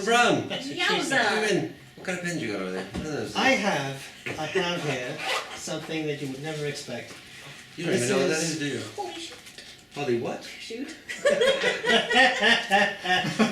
Dr. Brown. That's what she Come said. in. What kind of pens you got over there? What are those? I have here something that you would never expect. You don't even know what that is, do you? Holy shit. Holly, what? Shoot.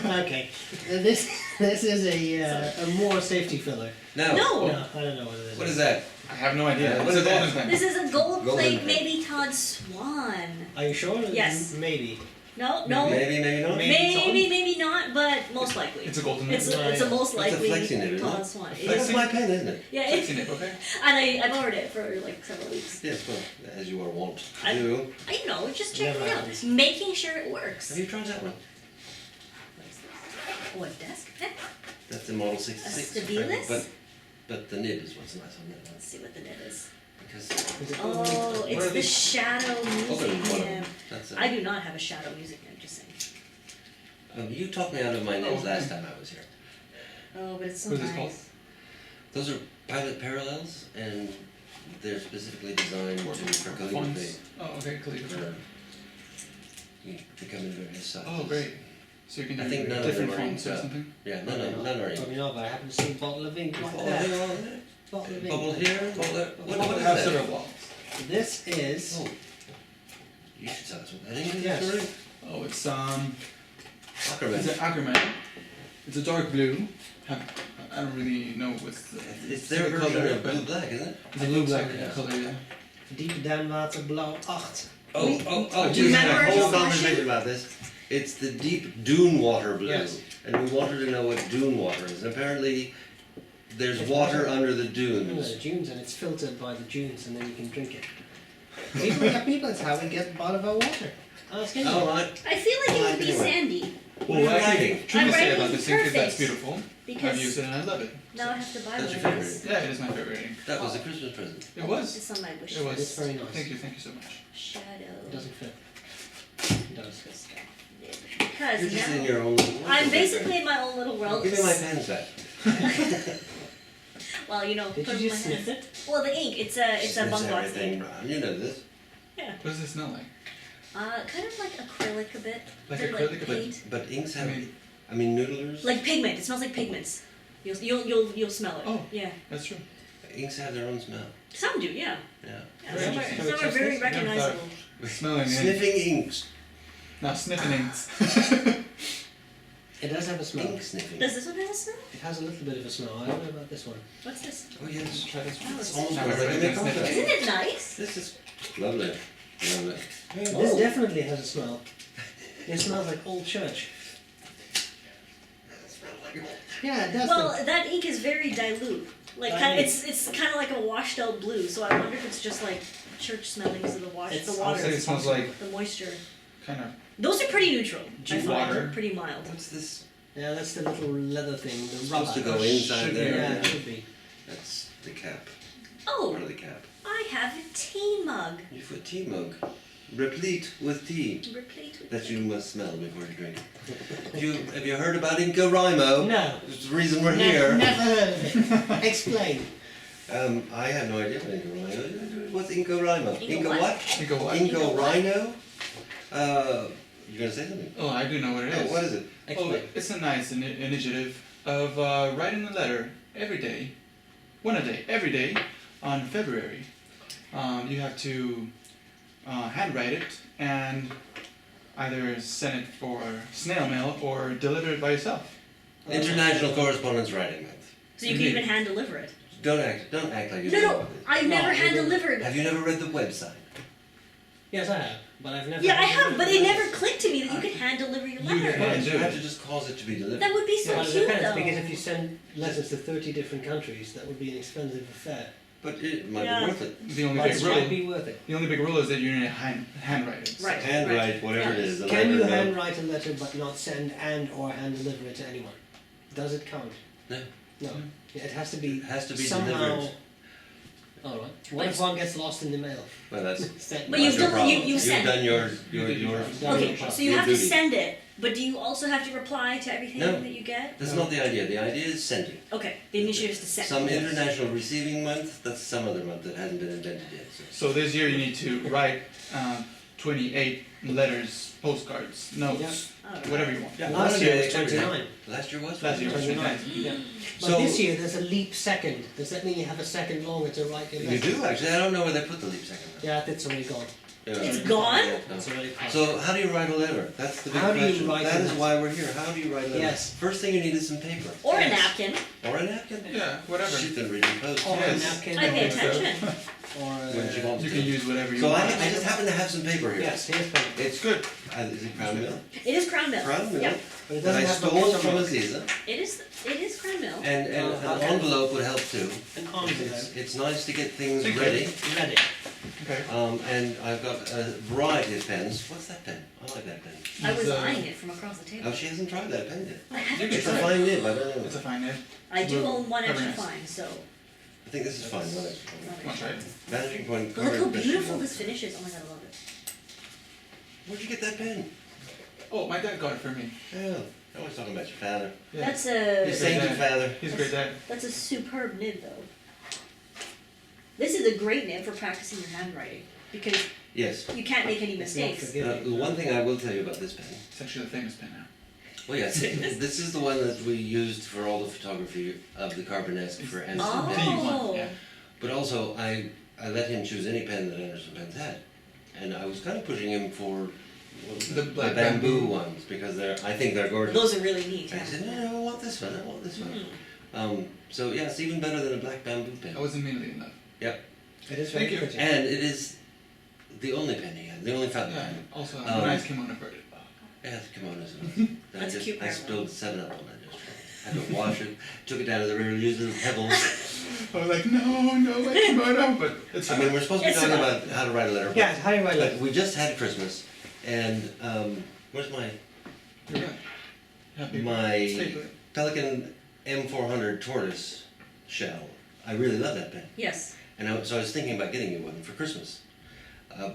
Okay, this is a more safety filler. No. No. No, I don't know what it is. What is that? I have no idea. What What's a is that? golden pen? This is a gold Golden plate, pen. maybe Todd Swan. Are you sure? Yes. Maybe. No, no. Maybe, maybe not. Maybe not, but most likely. It's a golden It's pen. a most That's a likely flexi nib, isn't Todd it? Swan. That's my pen, isn't it? Yeah, Flexi nib, okay? and I borrowed it for like several weeks. Yes, well, as you are wont to I- do. I know, just checking Never it out, happens. making sure it works. Have you tried that one? What is this? Oh, a desk? That's the Model 66. A Stabilis? But the nib is what's nice on that one. Let's see what the nib is. Because Is it Oh, golden? it's are the these? shadow oh, music there's one of nib. them. That's I do not have a shadow music nib, just saying. you talked me out of my nibs Oh, last time I was here. Oh, but it's so What is this called? nice. Those are pilot parallels, and they're specifically designed for calligraphy. Fonts. Oh, okay, calligraphy. For, to come in various sizes. Oh, great. So you can I do think none of different them are fonts or inked up. something? Yeah, none are Probably ink. not, but I haven't seen a bottle of ink like Bubble that. here, on there. Bottle of ink. Bubble here, bubble there. What is have that? several blocks. This is. Oh, you should tell us what that is. Yes. Sorry. Oh, it's Ackerman. it's an Ackerman. It's a dark blue. I don't really know what's the. It's their version color of of blue black, isn't it? It's a blue black Yeah. color, yeah. Diepe duimwater blauw 8. Oh, Do you we had remember a whole our discussion? conversation about this. It's the deep dune water blue. Yes. And we wanted to know what dune water is. And apparently, there's water under the The dunes. dunes, and it's filtered by the dunes, and then you can drink it. People, it's how we get a lot of our water. Ask anyone. All right. I feel like it would be Anyway. sandy, What are you writing? True to I'm say writing about this ink is perfect, that's beautiful. I've because used it and I love it. now I have to buy That's one your of those. Yeah, it is my favorite ink. That was a Christmas present. It was. It's on my wish It was. It's list. very nice. Thank you so much. Shadow. It doesn't fit. It does. Because You're just in now your own little world. I'm basically in my own little world. Give me my pens back. Well, you know, Did from you just my sniff hand. it? Well, the ink. It's a Sniffs bung box everything, ink. Ron. You know this. Yeah. What does it smell like? Kind of like acrylic a bit. Like Bit acrylic, but- paint. But inks have, I mean- noodlers. Like pigment. It smells like pigments. You'll smell it. Oh. Yeah. That's true. Inks have their own smell. Some do. Yeah. Yeah. Yeah. Very Some are, interesting. some are very Never thought- recognizable. Smelling ink. Sniffing inks. Now sniffing inks. It does have a smell. Ink sniffing. Does this one have a smell? It has a little bit of a smell. I don't know about this one. What's this? Oh yes. Try this one. Oh, It's it's almost Now like we're ready a to sniff coffee. it. Isn't it nice? This is lovely. Lovely. This definitely has a smell. It smells like old church. Yeah, it does. Well, that ink is very dilute. Like I kind mean- it's kind of like a washed out blue. So I wonder if it's just like church smellings of the It's- the I'll water, say it smells like the moisture. kind of. Those are pretty neutral. I Dew find water. they're pretty mild. What's this? Yeah, that's the little leather thing, the rubber. Supposed to go inside should be, there. Yeah, it should be. That's the cap. Oh, Part of the cap. I have a tea mug, You've got tea mug, replete with tea replete with. that you must smell before you drink. Have you heard about InCoWriMo? No. It's the reason we're here. Never heard of it. Explain. I have no idea what InCoWriMo is. What's InCoWriMo? Inco Inco what? what? Think of what? InCoWriMo? You're gonna say something? Oh, I do know what it is. Oh, what is it? Oh, Explain. it's a nice initiative of writing a letter every day, one a day, every day on February. You have to handwrite it and either send it for snail mail or deliver it by yourself. International Correspondence Writing Month. So you can Indeed. even hand deliver it. Don't act like you No, don't know no, what it is. I've No, never I hand didn't. delivered. Have you never read the website? Yes, I have, but I've never. Yeah, I have, but it never clicked to me that you could hand deliver your You letter. can. You have to just cause it to be delivered. That would be so Well, it cute depends, though. because if you send letters to 30 different countries, that would be an expensive affair. But it might Yeah. be worth it. The only But big it rule. might be worth it. The only big rule is that you need to handwrite it. Right. Handwrite, whatever it Yeah. is. the Can you letter, no. handwrite a letter but not send and or hand deliver it to anyone? Does it count? No. No. Yeah, it has to be. It has to be somehow. delivered. All right. What if one gets lost in the mail? Well, that's Sent. But you've your done- problem. you sent You've done your Okay, so you your have to duty. send it, but do you also have to reply to everything No. that you get? That's not the idea. The idea is sending. Okay, the initiative is to send. Some Yes. international receiving month, that's some other month that hasn't been invented yet. So. So this year you need to write 28 letters, postcards, notes, Yeah. whatever you want. Yeah. Last year was Every day. 29. Last year was. Last year was 29. 29. Yeah. But So- this year there's a leap second. Does that mean you have a second longer to write your You letter? do actually. I don't know where they put the leap second. Yeah, that's already gone. Yeah. It's gone? Yeah, no. That's already passed. So how do you write a letter? That's the big How do you question. write That a is letter? why we're here. How do you write a letter? Yes. First thing you need is some paper. Or a Yes. napkin. Or a napkin. Yeah, whatever. She's been reading post. Or Yes. a napkin. I pay or- attention. Or When she wants You to. can use whatever you So want. I just happen to have some paper here. Yes, here's paper. It's good. Is it Crown Mill? It is Crown Milk. Crown Mill. Yep. But it That doesn't I have the stole from watermark. Aziza. It is Crown Milk. And Oh, an okay. envelope would help too. An envelope. It's nice to get things Thank you. ready. Ready. Okay. And I've got a variety of pens. What's that pen? I like that pen. I was It's, eyeing it from across the table. Oh, she hasn't tried that pen yet. I haven't It's a tried. fine nib, I don't know. It's a fine nib. I do Well, own one extra very nice. fine, so. I think this is fine. One extra point. Want to try it? Vanishing point. But look how covered beautiful fish. this finishes. Oh my god, I love it. Where'd you get that pen? Oh, my dad got it for me. Yeah, I was talking about your father. Yeah. That's Your a sainted father. He's a great dad. that's a superb nib though. This is a great nib for practicing your handwriting because Yes. you can't make any It's not mistakes. forgiving. The one thing I will tell you about this pen. It's actually the famous pen now. Well, yes, this is the one that we used for all the photography of the Carbonesque for Anderson Oh. Pen. one, yeah. But also, I let him choose any pen that Anderson Pens had. And I was kind of pushing him for The black bamboo bamboo. ones because I think they're gorgeous. Those are really neat. I Yeah. said, no, I want this one, I want this one. Mm. So yeah, it's even better than a black bamboo pen. I was immediately in love. Yep. It is Thank very you. pretty. And it is the only pen he had, the only fountain Yeah. pen. Also, a Um, nice kimono for it. Yeah, the kimono's nice. That's a cute I pair. spilled 7-Up on it yesterday. I had to wash it, took it down to the river, used little pebbles. I was like, no, my kimono, but it's I mean, we're supposed to be It's talking enough. about how to write a letter. Yeah, how do you write But letter? we just had Christmas, and where's my You're good. Happy. my Stapler. Pelican M400 tortoise shell? I really love that pen, Yes. and so I was thinking about getting you one for Christmas.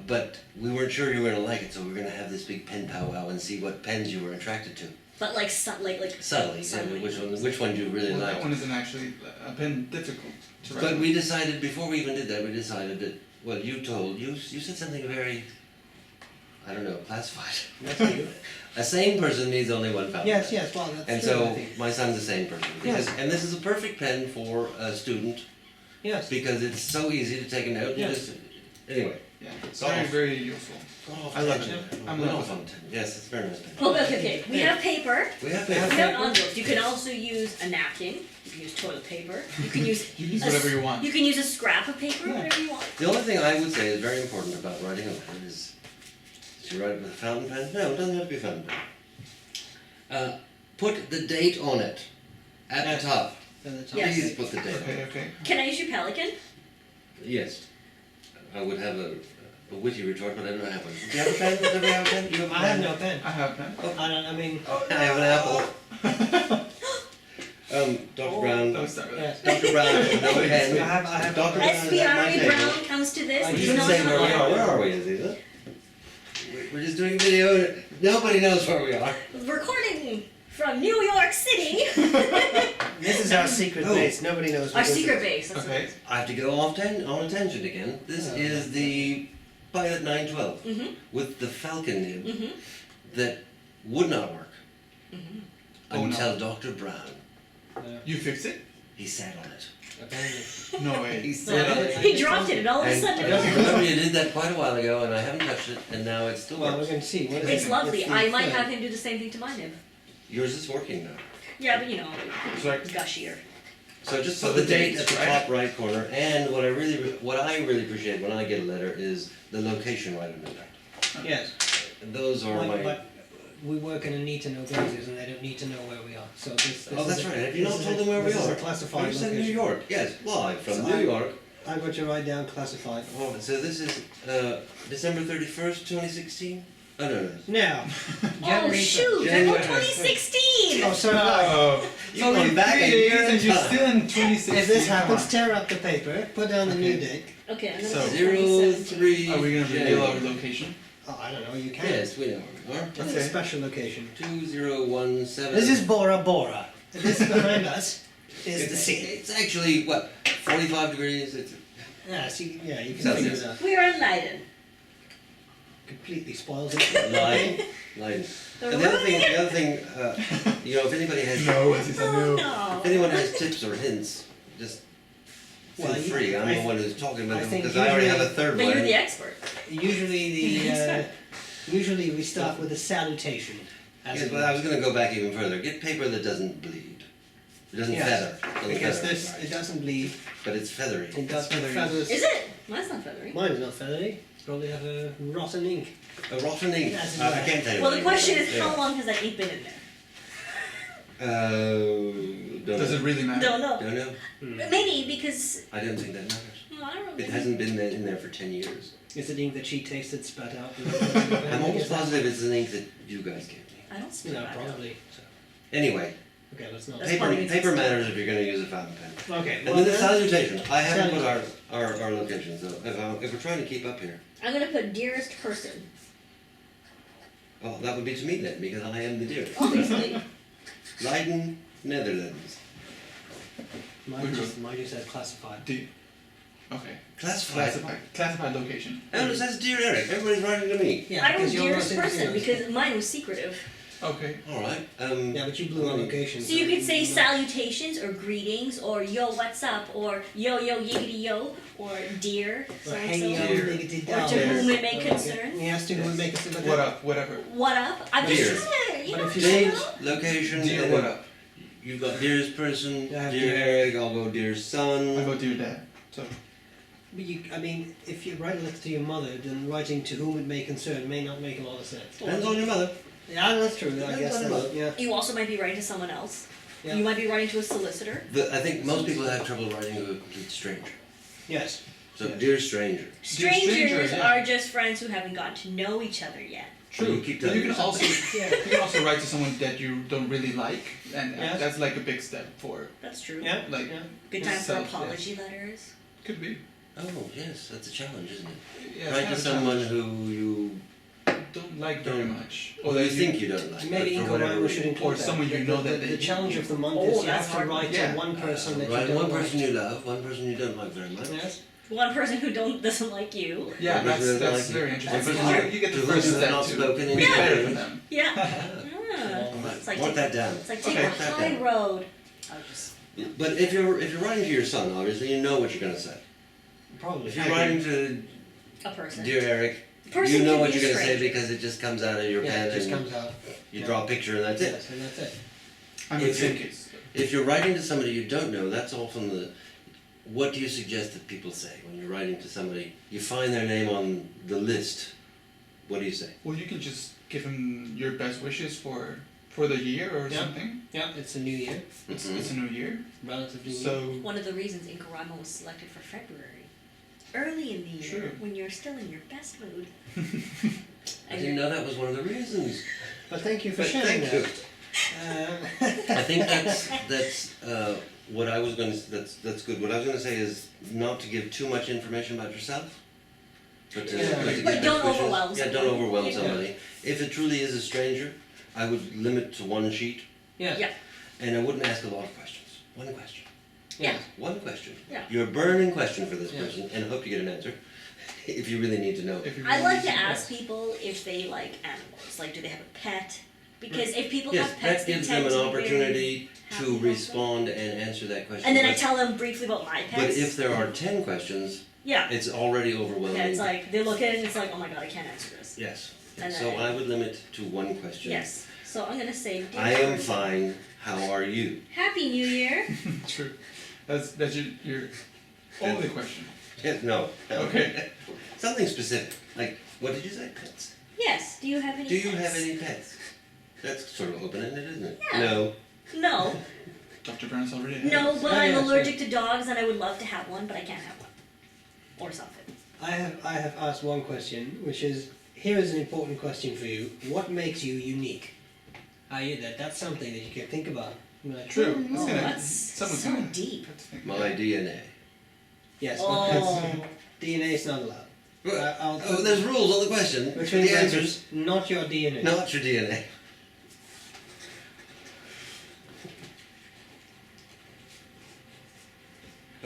But we weren't sure you were gonna like it, so we were gonna have this big pen powwow and see what pens you were attracted to. But like Subtly, subtly. which one do you really Well, like? that one isn't actually a pen difficult to write. But we decided, before we even did that, we decided that, well, you said something very, I don't know, classified. That's good. A sane person needs only one fountain. Yes, yes, well, that's And true, I so, think. my son's a sane person. Yes. And this is a perfect pen for a student, Yes. because it's so easy to take a note. You Yes. just, anyway. Yeah, it's Go very, off. very useful. Off I love tangent. it. I'm Went in off love on tangent. Yes, it's a very nice pen. Oh, okay. We have paper. We have We have We paper. have envelopes. You can also use a napkin. You can use toilet paper. You can use You use a whatever s- you want. You can use a scrap of paper, Yeah. whatever you want. The only thing I would say is very important about writing a letter is, should you write it with a fountain pen? No, it doesn't have to be a fountain pen. Put the date on it, at Yes. the top. At the top. Yes. Please put the date on Okay, it. okay. Can I use your Pelican? Yes. I would have a witty retort, but I don't have one. Do you have a pen? Does everybody have a pen? Do you have a I pen? have no pen. I have a pen. I mean, I have an apple. Dr. Brown. Don't start with yes. that. Dr. Brown, no I pen. have Dr. Brown is at my SBRE table. Brown comes to this. I We He's should not say where we on. are. Where are we, Aziza? We're just doing a video. Nobody knows where we are. Recording from New York City. This is our secret Oh. base. Nobody knows what Our this secret is. base. That's Okay. I have to go off on a tangent again. This Oh. is the Pilot 912 Mhm. with the Falcon nib Mhm. that would not work Oh, no. until Dr. Brown. You fixed it? He sat on it. Apparently. No way. He sat on it. He dropped it, and all of a And sudden, remember, you did that quite a while ago, and I haven't touched it, and now it still Well, we're works. going to see. What is it's it? lovely. It's the I might third. have him do the same thing to my nib. Yours is working now. Yeah, but you know, It's like, gushier. So just So put the the date dates, at the right? top right corner, and what I really appreciate when I get a letter is the location right under that. Yes. Those are my. But we work in a need to know basis and they don't need to know where we are. So this Oh, that's is a- right. Have you this not is told a- them where we this is are? a classified You said New location. York. Yes, live from So New York. I'm going to write down classified. Oh, so this is December 31st, 2016? Oh, no. Now, Oh January shoot! January. 2016. Oh, so oh, You've gone back a year and in you're time. still in 2016. if this happens, Come tear up the paper, put down the new date. Okay, I'm gonna So- put 03. on. Are we gonna reveal our location? Oh, I don't know, you can. Yes, we know where we are. It's a Okay. special location. 2017. This is Bora Bora. This behind us is the sea. It's actually, what, 45 degrees? It's, Yeah, see, yeah, you can Celsius. figure it out. We are in Leiden. completely spoils it. Lying. And the other thing, you know, if anybody has, No, as he said, Oh no. no. if anyone has tips or hints, just feel Well, free. I'm I- the one who's talking about I them think because I already have a usually- third But one. you're the expert. Usually we start with a salutation. As Yes, it but I were. was going to go back even further. Get paper that doesn't bleed. It doesn't Yes, feather. Doesn't Because feather. this, it doesn't bleed. But it's feathery. It does feathery. feathers. Is it? Mine's not feathery. Mine is not feathery. Probably have a rotten ink. A rotten ink. Yes, I can't tell you. Well, the what question it is, how long has that ink been in there? Don't Does know. it really matter? Don't know. Don't know. Maybe because I don't think that matters. well, I don't know. It hasn't been there, in there for 10 years. Is it ink that she tasted, spat out? I'm almost positive it's an ink that you guys gave me. I don't speak No, about it. probably. So. Anyway, Okay, let's not. That's paper, probably paper it's- matters if you're going to use a fountain pen. Okay. And Well, then the then, salutation. I haven't put our location, so if we're trying to keep up here, I'm gonna put dearest person. well, that would be to me then, because I am the dearest. Obviously. Leiden, Netherlands. mine just said classified. Okay. Classified. Classified location. Oh, it says Dear Eric. Everybody's writing to me. Yeah, I wrote because you're dearest not person into because mine was secretive. Okay. Alright. Yeah, but you blew our location. So you could say salutations or greetings or yo what's up or yo yiggity yo or dear so Or and hanging so. out Dear. diggity Or down to there. whom it may Okay. concern. Yes, to whom it may concern. but What then- up? Whatever. What up? I'm Dear. just trying to, you But know, if you Date, you know. location, Dear, and what then up? you've got dearest person, I have dear dear- Eric, I'll go dear I son. go to your dad. So But I mean, if you write a letter to your mother, then writing to whom it may concern may not make a lot of sense. Depends on your mother. Yeah, that's true. I Depends guess on your that's, mother. yeah. You also might be writing to someone else. Yeah. You might be writing to a solicitor. I think most people have trouble writing to a complete stranger. Yes. So, Yes. dear stranger. Strangers strangers, yeah. are just friends who haven't gotten to know each other yet. You keep But telling you can yourself. also Yeah. you can also write to someone that you don't really like, and Yes. that's like a big step for That's true. Yeah. like Yeah. Good time for Self, yeah. apology letters. could be. Oh, yes, that's a challenge, isn't it? Yeah, Write to it's kind someone of a who you challenge. Don't like very don't- much, or that you think you don't like. Maybe but for whatever InCoWriMo should reason. include Or that. someone you know that the they- challenge of the month Oh, is you that's have to hard. write Yeah. to one person that you Write don't one like. person you love, one person you don't like very much. Yes. One person who doesn't like you. Yeah, One person that's like you. very interesting. That's But hard. you get To the whom first you have step not to spoken in be years. better than them. Yeah. Right. It's like Mark take, that down. it's like take Okay. a high road. Oh, just But if you're writing to your son, obviously you know what you're going to say. Probably. If you're writing to a person. dear Eric, Person you know can what be you're a going to say stranger. because it just comes out of your Yeah, pen it just and comes out. you Yeah. draw a picture and that's it. Yes, and that's it. I'm in the If same you- case. If you're writing to somebody you don't know, that's often the. What do you suggest that people say when you're writing to somebody? You find their name on the list. What do you say? Well, you can just give him your best wishes for the year or Yeah. something. Yeah, it's a new year, It's Mhm. it's a new year, relatively new. so One of the reasons InCoWriMo was selected for February. Early in the year, True. when you're still in your best mood. I And didn't know that was one of the reasons. But thank you for But sharing thank you. that. I think that's what I was going to. That's good. What I was going to say is not to give too much information about yourself, but to, Yeah. but to give But don't best wishes. overwhelm Yeah, don't someone. overwhelm Yeah. somebody. If it truly is a stranger, I would limit to one sheet, Yeah. Yeah. and I wouldn't ask a lot of questions. One question. Yeah. One question. Yeah. Your burning question for this Yeah. person, and I hope you get an answer, if you really need to know. if you I really like to need ask people if they like animals. Like, do they have a pet? Because if people Yes, have pets, that they gives tend them an to be very opportunity happy to about them. respond and answer that question. And then I But- tell them briefly about my pets. But if there are 10 questions, yeah, it's already overwhelming. yeah, it's like they look at it and it's like, oh my god, I can't answer this. Yes. And So then- I would limit to one question. Yes. So I'm gonna say, dear I am person, fine. How are you? Happy New Year. True. That's your only question. Yes, no. Okay. Something specific. Like, what did you say? Pets. Yes. Do you have any? Do you pets? have any pets? That's sort of open-ended, isn't it? Yeah. No. No. Dr. Burns already has. No, but Yeah, I'm yeah, allergic to dogs and I would love to have one, but I can't have one. Or something. I have asked one question, which is, here is an important question for you. What makes you unique? That's something that you can think about. You're like, True. "Hmm, It's Oh, gonna- that's someone's so gonna deep. have to think My about it. DNA. Yes, but Oh. DNA is not allowed. I'll Oh, there's rules on the question. Which The means answers, not your DNA. not your DNA.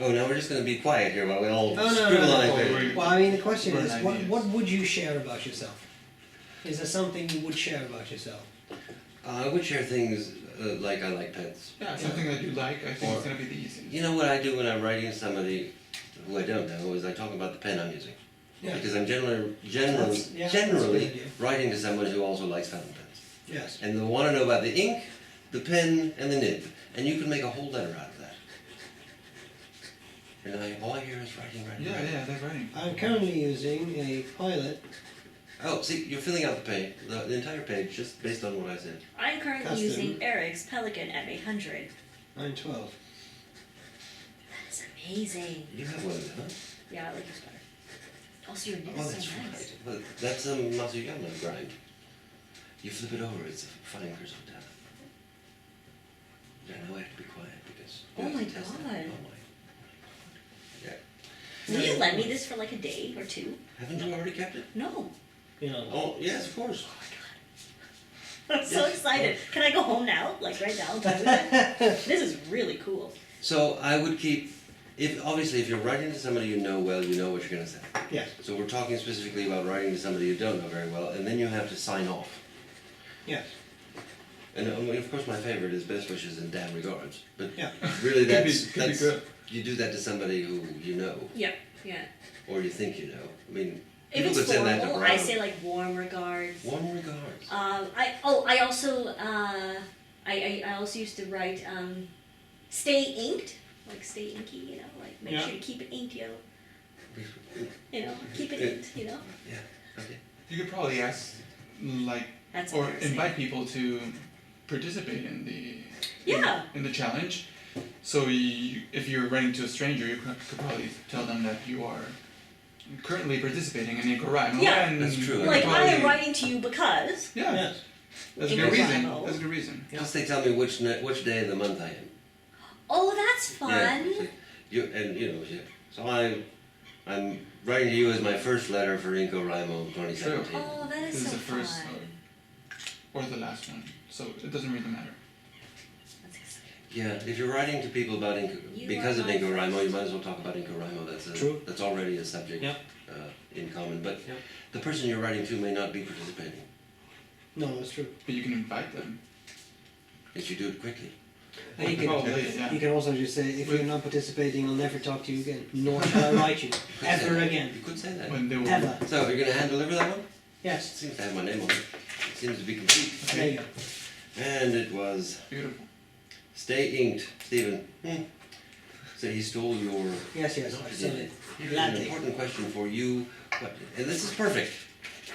Oh, now we're just going to be quiet here while we all Oh, no, scribble no, on no. it. Well, I mean, the question Burn is, ideas. what would you share about yourself? Is there something you would share about yourself? I would share things like I like pets. Yeah, something that you like, I think it's going to be the easiest. You know what I do when I'm writing to somebody who I don't know is I talk about the pen I'm using. Yeah. Because I'm generally That's a good generally idea. writing to someone who also likes fountain pens. Yes. And they want to know about the ink, the pen, and the nib. And you can make a whole letter out of that. And all I hear is writing. Yeah, that's writing. I'm currently using a Pilot. Oh, see, you're filling out the entire page just based on what I said. I'm currently Custom. using Eric's Pelican M800. 912. That is amazing. You have one of them, huh? Yeah, I like this better. Also, your knit Oh, is that's so nice. right. Well, that's a Masuyama grind. You flip it over, it's a fine cursive down. Yeah, now I have to be quiet because... Oh you have my to test that. God. Oh my. Yeah. Will you lend me this for like a day or two? Haven't you already kept it? No. You know. Oh, yes, of course. I'm so Yes. excited. Can I go home now? Like right now? This is really cool. So I would keep... Obviously, if you're writing to somebody you know well, you know what you're going to say. Yes. So we're talking specifically about writing to somebody you don't know very well, and then you have to sign off. Yes. And of course, my favorite is best wishes and damn regards. But Yeah. really, Could be that's good. you do that to somebody who you know, Yep. Yeah. or you think you know. I mean, If people it's could send that to formal, Brown. I say like warm regards. Warm regards. I also used to write stay inked, like stay inky, you know, like make Yeah. sure to keep it inked, you know, keep it inked, you know. Yeah. Okay. You could probably ask, like, That's or embarrassing. invite people to participate in the Yeah. in the challenge. So if you're writing to a stranger, you could probably tell them that you are currently participating in InCoWriMo. Yeah. and That's true. you could Like I am probably- writing to you because. Yeah, Yes. that's a good reason. InCoWriMo. That's a good reason. Plus, they tell me which day of the month I am. Oh, that's fun. Yeah. So I'm writing to you as my first letter for InCoWriMo 2017. Oh, that is This so is the first fun. or the last one, so it doesn't really matter. That's exciting. Yeah, if you're writing to people about You because are of my InCoWriMo, first. you might as well talk about InCoWriMo. True. That's already a subject Yep. in common. But Yep. the person you're writing to may not be participating. No, that's true. But you can invite them. If you do it quickly. And you can, Probably, yeah. you can also just say, if you're not participating, I'll never talk to you again. Nor shall I write you. You could say Ever that. again. You could say that. When they will. Ever. So you're going to hand deliver that one? It Yes. seems to have my name on it. It seems to be complete. There you go. And it was Beautiful. Stay Inked, Stephen. So he stole your... Yes, yes. No, I've he seen didn't. it. Here's an Gladly. important question for you. And this is perfect.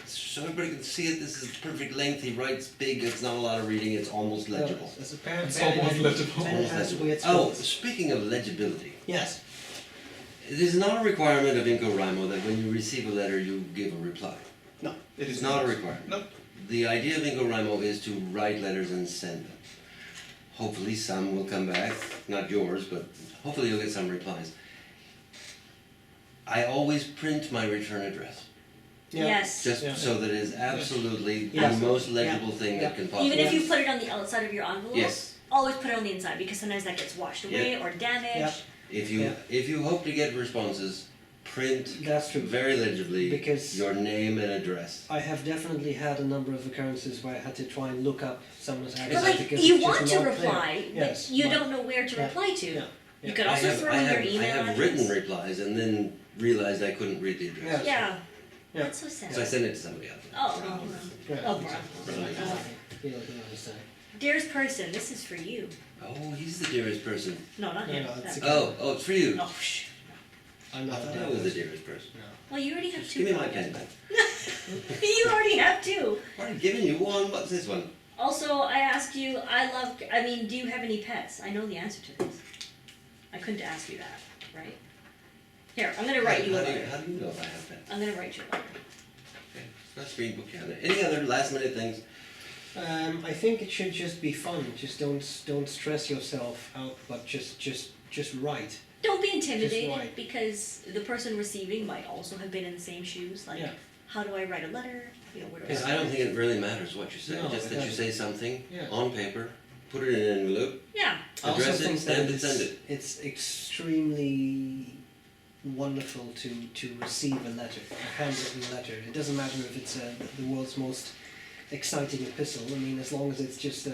So everybody can see it. This is perfect length. He writes big. It's not a lot of reading. It's almost legible. As a parent, It's almost legible. Pen has to be at Oh, school. speaking of legibility, Yes. it is not a requirement of InCoWriMo that when you receive a letter you give a reply. It It's not a requirement. Nope. The idea of InCoWriMo is to write letters and send them. Hopefully some will come back, not yours, but hopefully you'll get some replies. I always print my return address, Yeah. Yes. just Yeah. so that it is absolutely Yeah. the most legible thing that can possibly Even if be. you put it on the outside of your envelope, Yes. always put it on the inside because sometimes that gets washed away or damaged. Yeah. If you hope to get responses, print That's true. very legibly Because your name and address. I have definitely had a number of occurrences where I had to try and look up someone's address. But like because you it's just want to not reply, clear. but Yes, you but- don't know where to Yeah. reply to. Yeah. You could also throw in your email I have address. written replies and then realized I couldn't read the address. Yeah. Yeah. That's so sad. So I sent it to somebody else. Oh, Yeah. oh, bro. Right. You don't understand. Dearest person, this is for you. Oh, he's the dearest person. No, not No, him. no, it's That- a- Oh, it's for you. Oh, shh. I'm I not thought that I was the person. dearest person. Well, you already have two. Give me my pen back. You already have two. I've already given you one. What's this one? Also, I asked you, do you have any pets? I know the answer to this. I couldn't ask you that, right? Here, I'm gonna write you a letter. How do you know if I have pens? I'm gonna write you a letter. Okay. That's green book cabinet. Any other last minute things? I think it should just be fun. Just don't stress yourself out, but just write. Don't be intimidated right. because the person receiving might also have been in the same shoes. Like, Yeah. how do I write a letter? You know, where do Because I I don't think it really matters what you say. No, Just it that you doesn't. say something Yeah. on paper, put it in an envelope, Yeah. I also address it, think stamp that it, send it. it's extremely wonderful to receive a letter, a handwritten letter. It doesn't matter if it's the world's most exciting epistle. I mean, as long as it's just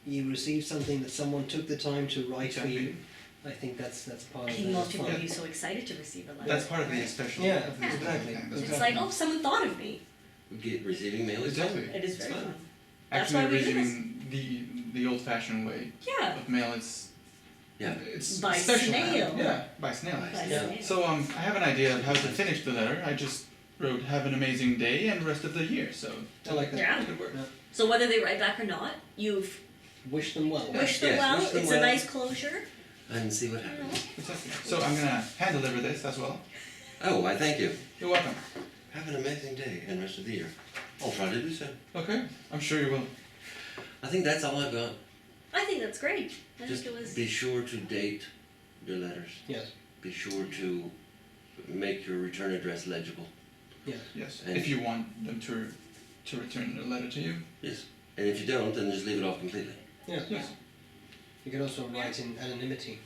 you receive something that someone took the time to write for you, I think that's part I of think it. most people would be so excited to receive a letter. That's part of the right? special. Yeah, of the special exactly. thing. That's It's like, oh, someone thought of me. Receiving mail is Exactly. fun. It is very It's fun. That's Actually, why we do this. receiving the old-fashioned way Yeah. of mail is Yeah. it's By special. snail. Yeah, by snail. By By Yeah. snail. So I have an idea of how to finish the letter. I just wrote "Have an amazing day" and rest of the year. So I like that. Yeah. it could work. Yeah. So whether they write back or not, you've Wish them well. wished them Yes, well. wish them It's well. a nice closure. And see what happens. Exactly. So I'm gonna hand deliver this as well. Oh, I thank you. You're welcome. Have an amazing day and rest of the year. I'll try to do so. Okay, I'm sure you will. I think that's all I've got. I think that's great. I Just think it was. be sure to date your letters. Yes. Be sure to make your return address legible. Yes. Yes. And- If you want them to return a letter to you. Yes. And if you don't, then just leave it off completely. Yes. Yes. You can also write in anonymity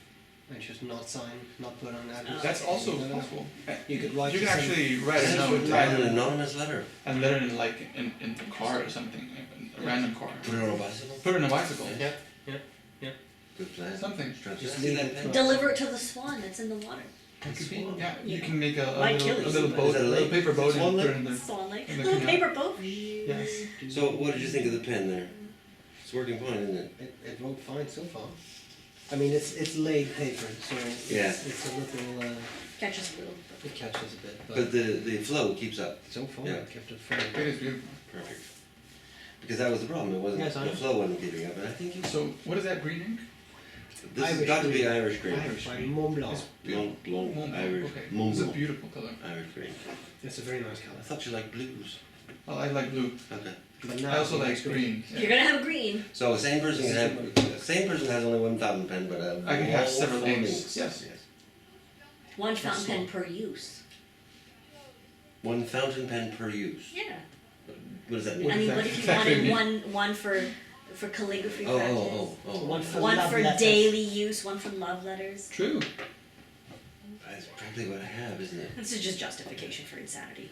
and just not sign, not put on address. That's also No, no, no. possible. You could write You to can some- actually write a Yes, note write an and anonymous letter. let it in like in the car or something, a random car. Put it on a bicycle. Put it in a bicycle. Yeah. Yeah. Good plan. Something. Just See leave that it pen? for- Deliver it to the swan that's in the water. That could be. Yeah, you Yeah. can make a Might little, kill you, little but- boat, Is that a a little lake? paper boat, Swan and put it lake? in the. Swan Lake. In the Little canal. paper boat. Yes. So what did you think of the pen there? It's working fine, isn't it? It wrote fine so far. I mean, it's laid paper, so Yeah. it's a little, Catches a little. it catches a bit, but But the flow keeps up. so far Yeah. it kept it fine. It is beautiful. Perfect. Because that was the problem. It wasn't Yes, I the know. flow wasn't keeping up. And I think you, So what is that green ink? this has Irish got to be green. Irish green. Irish By green. Mont Blanc. It's Long, long Mont Blanc, Irish. Okay. Mont It's a Blanc. beautiful color. Irish green. It's a very nice I colour. thought you liked blues. Oh, I like blue. Okay. But I now also it like looks green. You're Yeah. gonna have green. So same person can have same person has only one fountain pen, but I can have all several full inks. inks. Yes. One That's fountain pen small. per use. One fountain pen per use. Yeah. What does that I mean? mean, does what that if you exactly wanted one for calligraphy Oh, practice? One for One love for letters. daily use, one for love letters. True. That's probably what I have, isn't it? This is just justification for insanity.